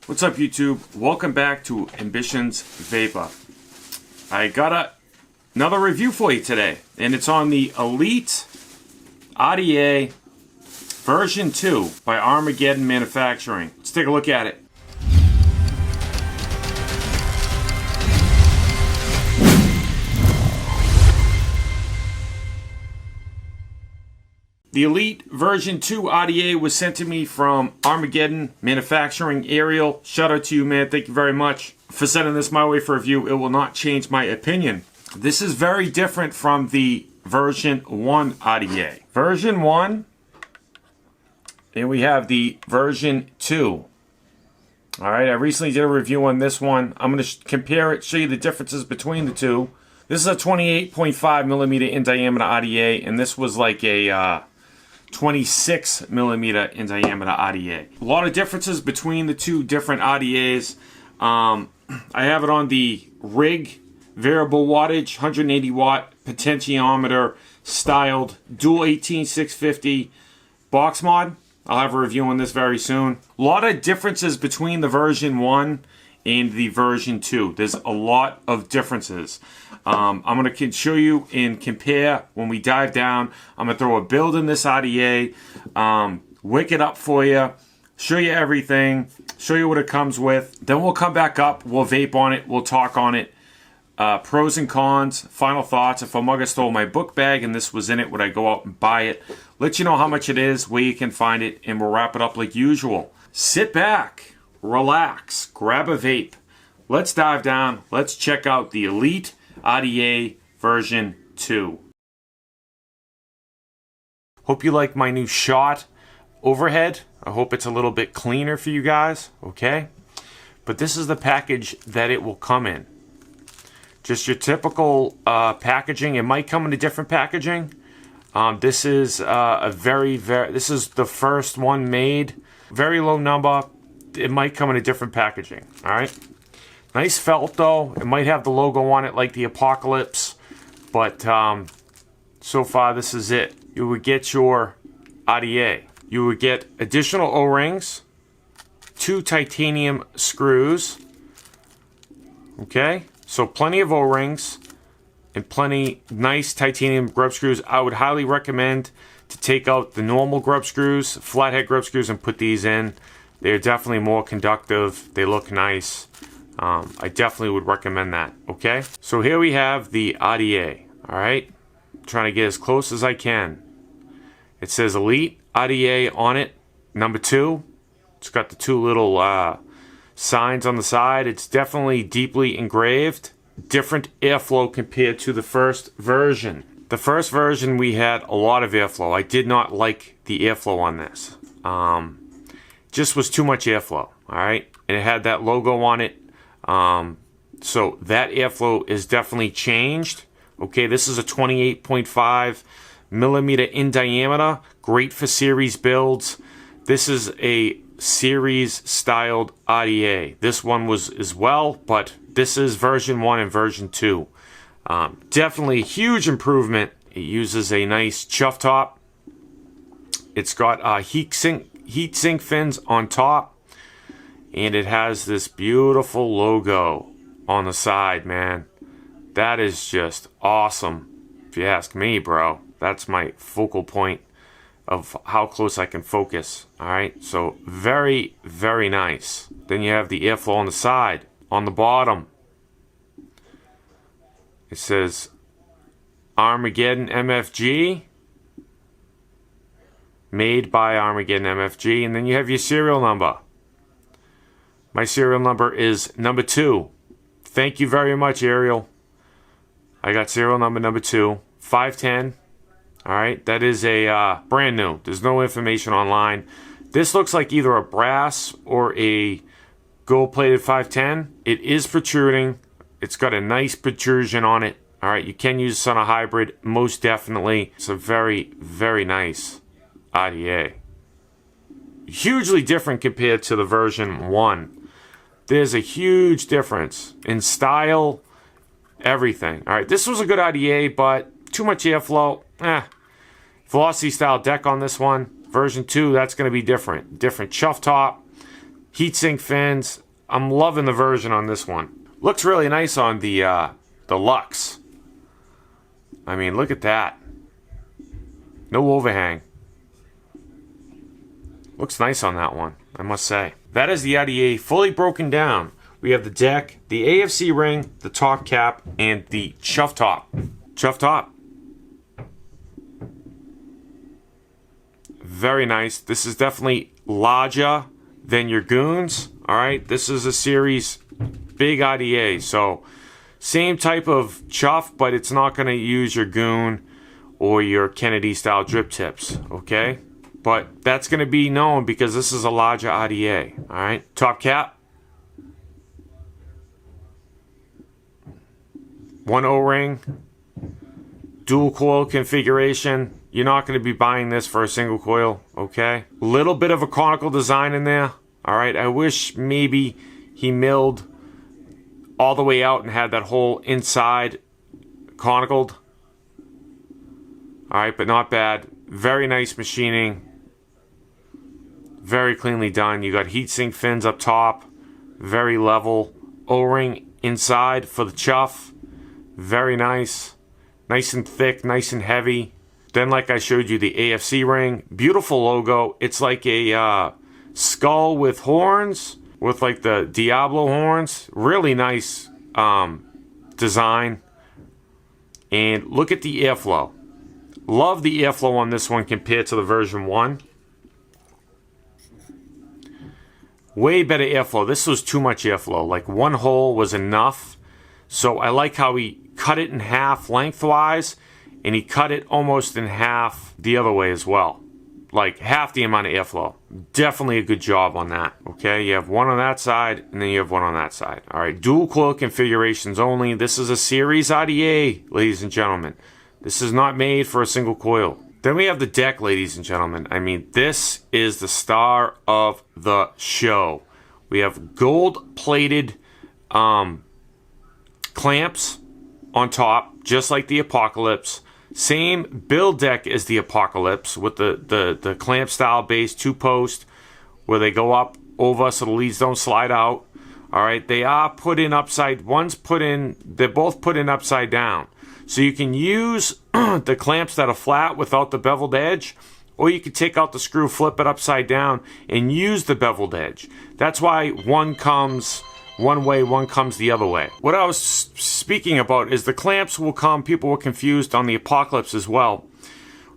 What's up, YouTube? Welcome back to AmbitionZ VapeR. I got another review for you today, and it's on the Elite RDA version 2 by Armageddon Manufacturing. Let's take a look at it. The Elite version 2 RDA was sent to me from Armageddon Manufacturing. Ariel, shout out to you, man. Thank you very much for sending this my way for review. It will not change my opinion. This is very different from the version 1 RDA. Version 1, and we have the version 2. Alright, I recently did a review on this one. I'm going to compare it, show you the differences between the two. This is a 28.5 millimeter in diameter RDA, and this was like a 26 millimeter in diameter RDA. A lot of differences between the two different RDAs. I have it on the rig, variable wattage, 180 watt potentiometer styled dual 18650 box mod. I'll have a review on this very soon. A lot of differences between the version 1 and the version 2. There's a lot of differences. I'm going to show you and compare when we dive down. I'm going to throw a build in this RDA, wick it up for you, show you everything, show you what it comes with. Then we'll come back up, we'll vape on it, we'll talk on it. Pros and cons, final thoughts. If a mugger stole my book bag and this was in it, would I go out and buy it? Let you know how much it is, where you can find it, and we'll wrap it up like usual. Sit back, relax, grab a vape. Let's dive down. Let's check out the Elite RDA version 2. Hope you like my new shot overhead. I hope it's a little bit cleaner for you guys, okay? But this is the package that it will come in. Just your typical packaging. It might come in a different packaging. This is this is the first one made. Very low number. It might come in a different packaging, all right? Nice felt, though. It might have the logo on it like the Apocalypse, but so far this is it. You would get your RDA. You would get additional O-rings, 2 titanium screws, okay? So plenty of O-rings and plenty nice titanium grub screws. I would highly recommend to take out the normal grub screws, flathead grub screws, and put these in. They're definitely more conductive. They look nice. I definitely would recommend that, okay? So here we have the RDA, all right? Trying to get as close as I can. It says Elite RDA on it, number 2. It's got the 2 little signs on the side. It's definitely deeply engraved. Different airflow compared to the first version. The first version, we had a lot of airflow. I did not like the airflow on this. Just was too much airflow, all right? And it had that logo on it. So that airflow is definitely changed. Okay, this is a 28.5 millimeter in diameter. Great for series builds. This is a series styled RDA. This one was as well, but this is version 1 and version 2. Definitely a huge improvement. It uses a nice chuff top. It's got heat sink fins on top. And it has this beautiful logo on the side, man. That is just awesome, if you ask me, bro. That's my focal point of how close I can focus. Alright, so very, very nice. Then you have the airflow on the side. On the bottom, it says Armageddon MFG. Made by Armageddon MFG. And then you have your serial number. My serial number is number 2. Thank you very much, Ariel. I got serial number 2. 510. Alright, that is a brand new. There's no information online. This looks like either a brass or a gold-plated 510. It is protruding. It's got a nice protrusion on it. Alright, you can use this on a hybrid, most definitely. It's a very, very nice RDA. Hugely different compared to the version 1. There's a huge difference in style, everything. All right, this was a good RDA, but too much airflow. Velocity style deck on this one. Version 2, that's going to be different. Different chuff top, Heatsink fins. I'm loving the version on this one. Looks really nice on the Lux. I mean, look at that. No overhang. Looks nice on that one, I must say. That is the RDA fully broken down. We have the deck, the AFC ring, the top cap, and the chuff top. Chuff top. Very nice. This is definitely larger than your Goons. Alright, this is a series big RDA. So, same type of chuff, but it's not going to use your Goon or your Kennedy style drip tips. Okay? But that's going to be known because this is a larger RDA. Alright, top cap. One O-ring, dual coil configuration. You're not going to be buying this for a single coil, okay? Little bit of a conical design in there. All right, I wish maybe he milled all the way out and had that whole inside conicaled. All right, but not bad. Very nice machining. Very cleanly done. You got heatsink fins up top. Very level. O-ring inside for the chuff. Very nice. Nice and thick, nice and heavy. Then, like I showed you, the AFC ring. Beautiful logo. It's like a skull with horns, with like the Diablo horns. Really nice design. And look at the airflow. Love the airflow on this one compared to the version 1. Way better airflow. This was too much airflow. Like one hole was enough. So I like how he cut it in half lengthwise, and he cut it almost in half the other way as well. Like half the amount of airflow. Definitely a good job on that. Okay, you have one on that side, and then you have one on that side. Alright, dual coil configurations only. This is a series RDA, ladies and gentlemen. This is not made for a single coil. Then we have the deck, ladies and gentlemen. I mean, this is the star of the show. We have gold-plated clamps on top, just like the Apocalypse. Same build deck as the Apocalypse with the clamp style base 2-post where they go up over so the leads don't slide out. Alright, they are put in upside, they're both put in upside down. So you can use the clamps that are flat without the beveled edge, or you can take out the screw, flip it upside down, and use the beveled edge. That's why one comes one way, one comes the other way. What I was speaking about is the clamps will come, people were confused on the Apocalypse as well.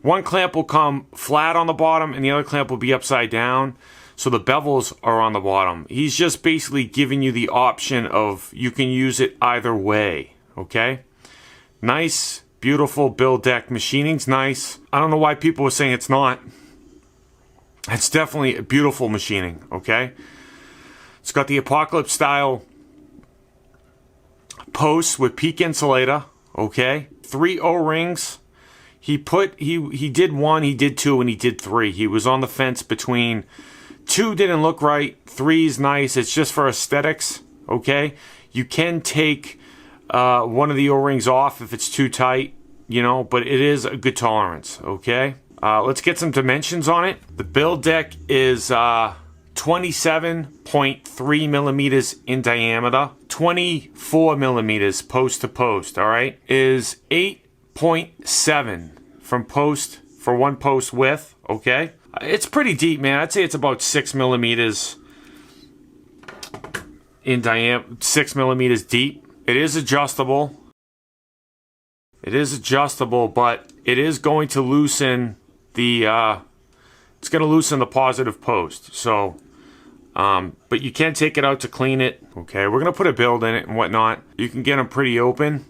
One clamp will come flat on the bottom and the other clamp will be upside down. So the bevels are on the bottom. He's just basically giving you the option of you can use it either way. Okay? Nice, beautiful build deck. Machining's nice. I don't know why people were saying it's not. It's definitely a beautiful machining. Okay? It's got the Apocalypse style posts with peak insulator. Okay? 3 O-rings. He did 1, he did 2, and he did 3. He was on the fence between 2 didn't look right, 3's nice. It's just for aesthetics. Okay? You can take one of the O-rings off if it's too tight, you know, but it is a good tolerance. Okay? Let's get some dimensions on it. The build deck is 27.3 millimeters in diameter, 24 millimeters post to post. All right, is 8.7 from post for one post width. Okay, it's pretty deep, man. I'd say it's about 6 millimeters in diameter, 6 millimeters deep. It is adjustable. It is adjustable, but it is going to loosen the it's going to loosen the positive post. So but you can take it out to clean it. Okay, we're going to put a build in it and whatnot. You can get them pretty open.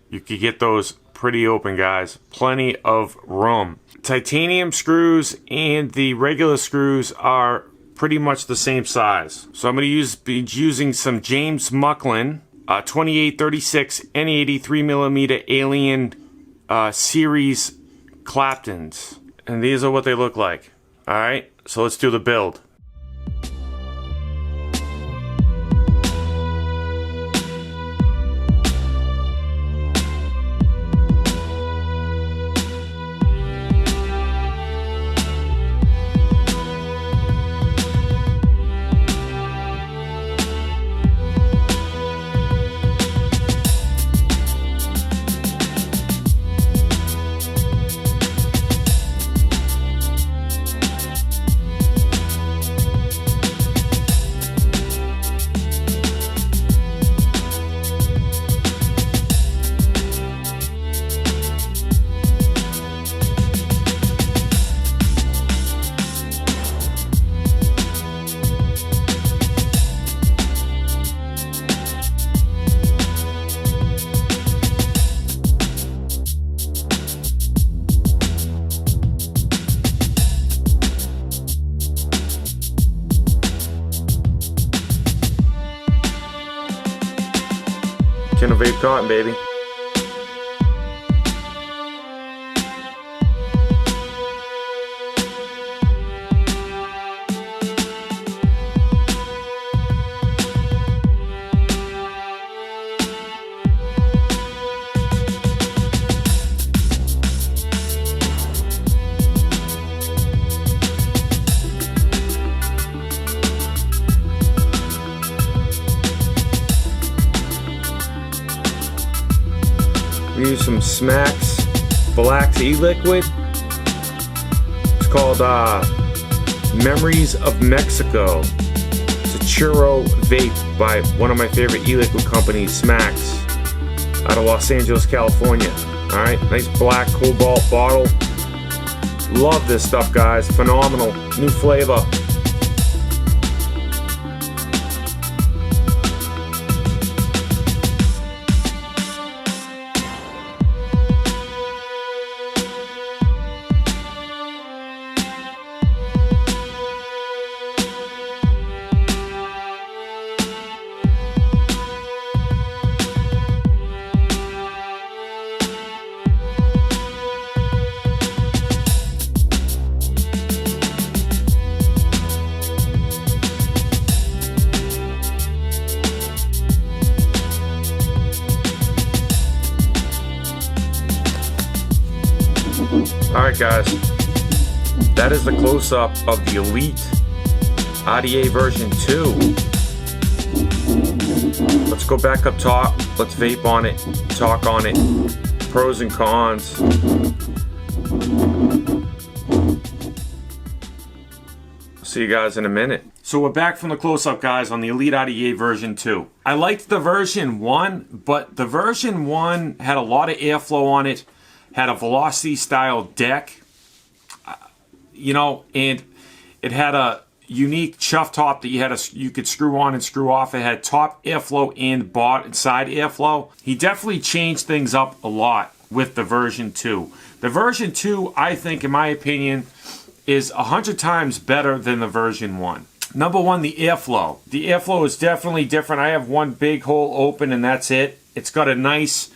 You can get those pretty open, guys. Plenty of room. Titanium screws and the regular screws are pretty much the same size. So I'm going to be using some James Mucklin 2836 N80 3mm Alien series Claptons. And these are what they look like. Alright, so let's do the build. version of Vape Cotton, baby. We use some Smacks Black's e-liquid. It's called Memories of Mexico. It's a churro vape by one of my favorite e-liquid companies, Smacks, out of Los Angeles, California. Alright, nice black cobalt bottle. Love this stuff, guys. Phenomenal. New flavor. Alright guys, that is the close-up of the Elite RDA version 2. Let's go back up top, let's vape on it, talk on it, pros and cons. See you guys in a minute. So we're back from the close-up, guys, on the Elite RDA version 2. I liked the version 1, but the version 1 had a lot of airflow on it. Had a velocity style deck, you know, and it had a unique chuff top that you could screw on and screw off. It had top airflow and side airflow. He definitely changed things up a lot with the version 2. The version 2, I think, in my opinion, is 100 times better than the version 1. Number one, the airflow. The airflow is definitely different. I have one big hole open and that's it. It's got a nice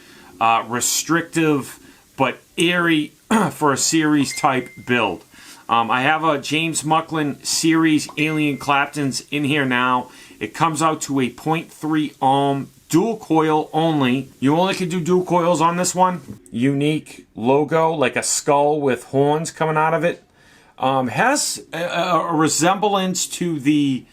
restrictive but airy for a series type build. I have a James Mucklin series Alien Claptons in here now. It comes out to a 0.3 ohm dual coil only. You only can do dual coils on this one. Unique logo, like a skull with horns coming out of it. Has a resemblance to the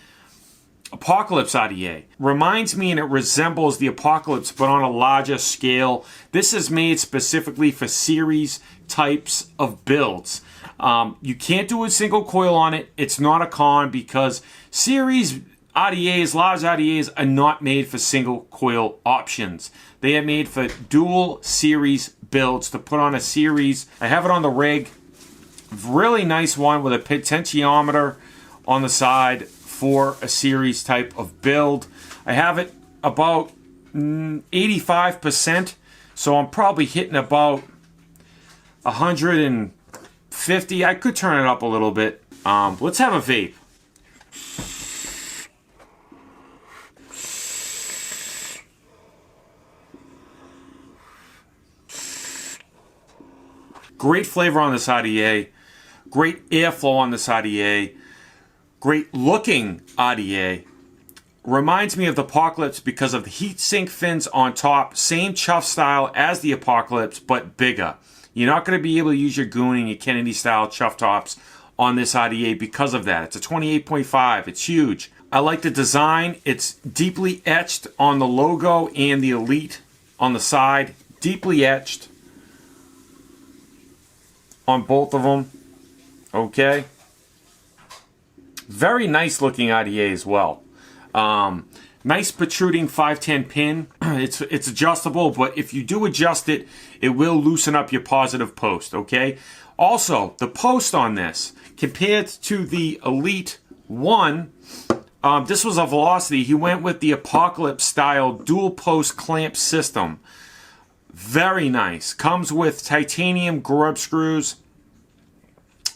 Apocalypse RDA. Reminds me, and it resembles the Apocalypse, but on a larger scale. This is made specifically for series types of builds. You can't do a single coil on it. It's not a con because series RDAs, large RDAs, are not made for single coil options. They are made for dual series builds to put on a series. I have it on the rig. Really nice one with a potentiometer on the side for a series type of build. I have it about 85%, so I'm probably hitting about 150. I could turn it up a little bit. Let's have a vape. Great flavor on this RDA. Great airflow on this RDA. Great looking RDA. Reminds me of the Apocalypse because of the heat sink fins on top. Same chuff style as the Apocalypse, but bigger. You're not going to be able to use your Goon and your Kennedy style chuff tops on this RDA because of that. It's a 28.5. It's huge. I like the design. It's deeply etched on the logo and the Elite on the side. Deeply etched on both of them. Okay. Very nice looking RDA as well. Nice protruding 510 pin. It's adjustable, but if you do adjust it, it will loosen up your positive post, okay? Also, the post on this, compared to the Elite 1, this was a velocity. He went with the Apocalypse style dual post clamp system. Very nice. Comes with titanium grub screws,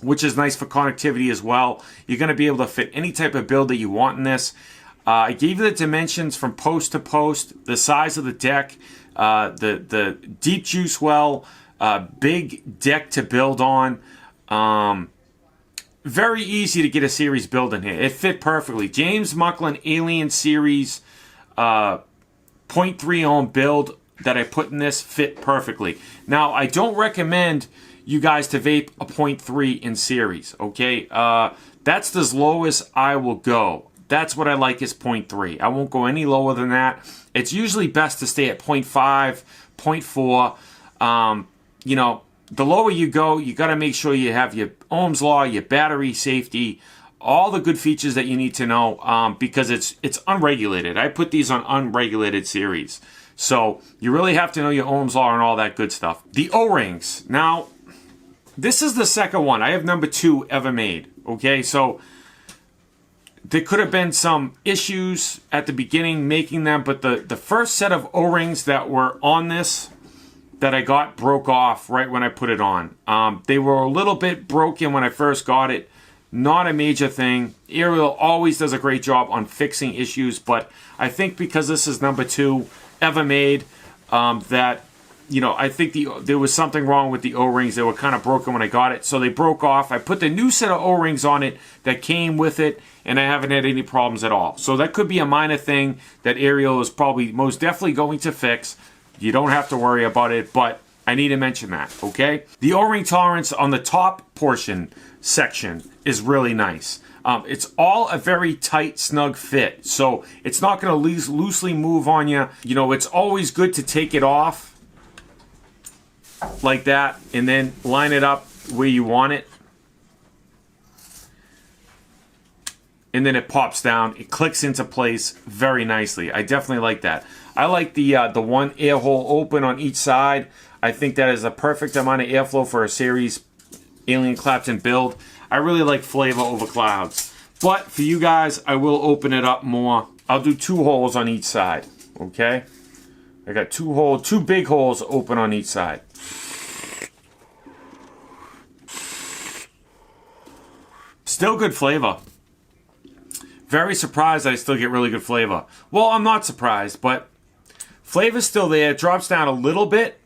which is nice for connectivity as well. You're going to be able to fit any type of build that you want in this. I gave you the dimensions from post to post, the size of the deck, the deep juice well, big deck to build on. Very easy to get a series build in here. It fit perfectly. James Mucklin Alien Series 0.3 ohm build that I put in this fit perfectly. Now, I don't recommend you guys to vape a 0.3 in series, okay? That's the lowest I will go. That's what I like is 0.3. I won't go any lower than that. It's usually best to stay at 0.5, 0.4. You know, the lower you go, you got to make sure you have your Ohm's Law, your battery safety, all the good features that you need to know, because it's unregulated. I put these on unregulated series. So you really have to know your Ohm's Law and all that good stuff. The O-rings. Now, this is the second one. I have number 2 ever made. Okay, so there could have been some issues at the beginning making them, but the first set of O-rings that were on this that I got broke off right when I put it on. They were a little bit broken when I first got it. Not a major thing. Ariel always does a great job on fixing issues, but I think because this is number 2 ever made, that, you know, I think there was something wrong with the O-rings. They were kind of broken when I got it, so they broke off. I put the new set of O-rings on it that came with it, and I haven't had any problems at all. So that could be a minor thing that Ariel is probably most definitely going to fix. You don't have to worry about it, but I need to mention that, okay? The O-ring tolerance on the top portion section is really nice. It's all a very tight, snug fit, so it's not going to loosely move on you. You know, it's always good to take it off like that and then line it up where you want it. And then it pops down. It clicks into place very nicely. I definitely like that. I like the one air hole open on each side. I think that is a perfect amount of airflow for a series Alien Clapton build. I really like flavor over clouds. But for you guys, I will open it up more. I'll do 2 holes on each side. Okay? I got 2 big holes open on each side. Still good flavor. Very surprised I still get really good flavor. Well, I'm not surprised, but flavor's still there. It drops down a little bit,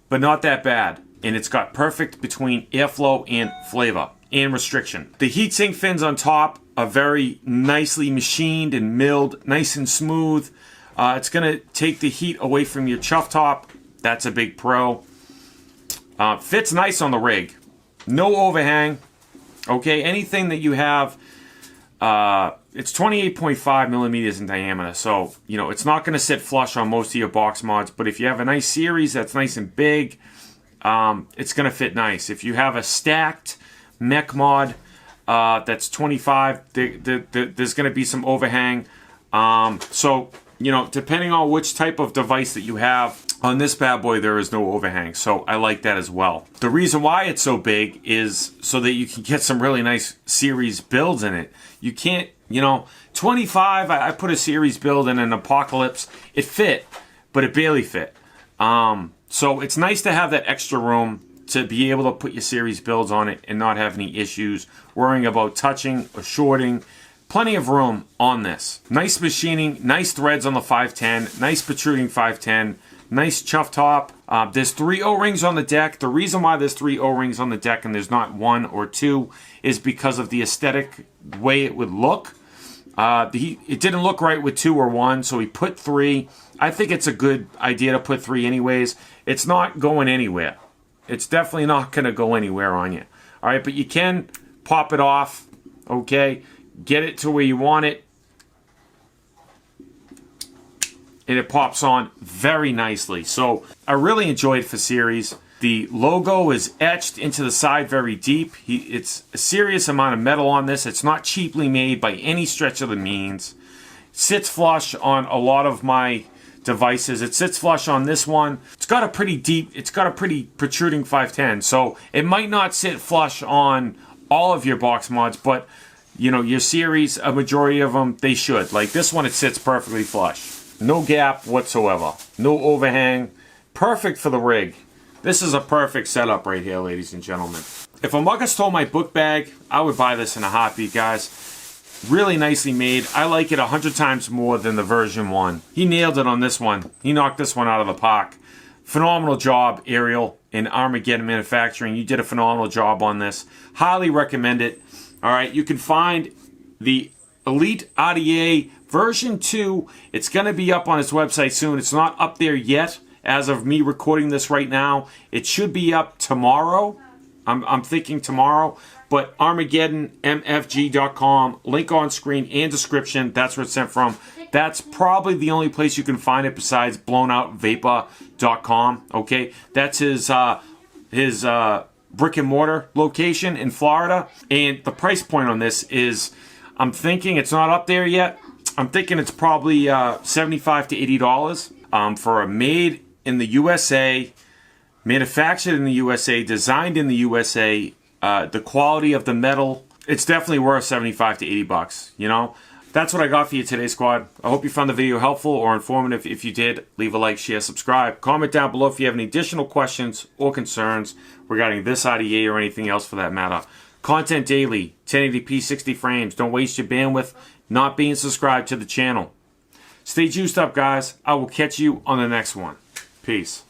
but not that bad. And it's got perfect between airflow and flavor and restriction. The heatsink fins on top are very nicely machined and milled, nice and smooth. It's going to take the heat away from your chuff top. That's a big pro. Fits nice on the rig. No overhang. Okay, anything that you have, it's 28.5 millimeters in diameter, so, you know, it's not going to sit flush on most of your box mods, but if you have a nice series that's nice and big, it's going to fit nice. If you have a stacked mech mod that's 25, there's going to be some overhang. So, you know, depending on which type of device that you have, on this bad boy, there is no overhang, so I like that as well. The reason why it's so big is so that you can get some really nice series builds in it. You can't, you know, 25, I put a series build in an Apocalypse. It fit, but it barely fit. So it's nice to have that extra room to be able to put your series builds on it and not have any issues worrying about touching or shorting. Plenty of room on this. Nice machining, nice threads on the 510, nice protruding 510. Nice chuff top. There's 3 O-rings on the deck. The reason why there's 3 O-rings on the deck and there's not 1 or 2 is because of the aesthetic way it would look. It didn't look right with 2 or 1, so he put 3. I think it's a good idea to put 3 anyways. It's not going anywhere. It's definitely not going to go anywhere on you. All right, but you can pop it off, okay? Get it to where you want it. And it pops on very nicely. So I really enjoyed it for series. The logo is etched into the side very deep. It's a serious amount of metal on this. It's not cheaply made by any stretch of the means. Sits flush on a lot of my devices. It sits flush on this one. It's got a pretty protruding 510. So it might not sit flush on all of your box mods, but you know, your series, a majority of them, they should. Like this one, it sits perfectly flush. No gap whatsoever. No overhang. Perfect for the rig. This is a perfect setup right here, ladies and gentlemen. If a mugger stole my book bag, I would buy this in a heartbeat, guys. Really nicely made. I like it 100 times more than the version 1. He nailed it on this one. He knocked this one out of the park. Phenomenal job, Ariel, in Armageddon Manufacturing. You did a phenomenal job on this. Highly recommend it. All right, you can find the Elite RDA version 2. It's going to be up on his website soon. It's not up there yet as of me recording this right now. It should be up tomorrow. I'm thinking tomorrow. But Armageddon MFG.com, link on screen and description. That's where it's sent from. That's probably the only place you can find it besides blownoutVapor.com. Okay, that's his brick and mortar location in Florida. And the price point on this is, I'm thinking it's not up there yet. I'm thinking it's probably $75 to $80 for a made in the USA, manufactured in the USA, designed in the USA. The quality of the metal, it's definitely worth 75 to 80 bucks, you know? That's what I got for you today, squad. I hope you found the video helpful or informative. If you did, leave a like, share, subscribe. Comment down below if you have any additional questions or concerns regarding this RDA or anything else for that matter. Content daily, 1080p, 60 frames. Don't waste your bandwidth not being subscribed to the channel. Stay juiced up, guys. I will catch you on the next one. Peace.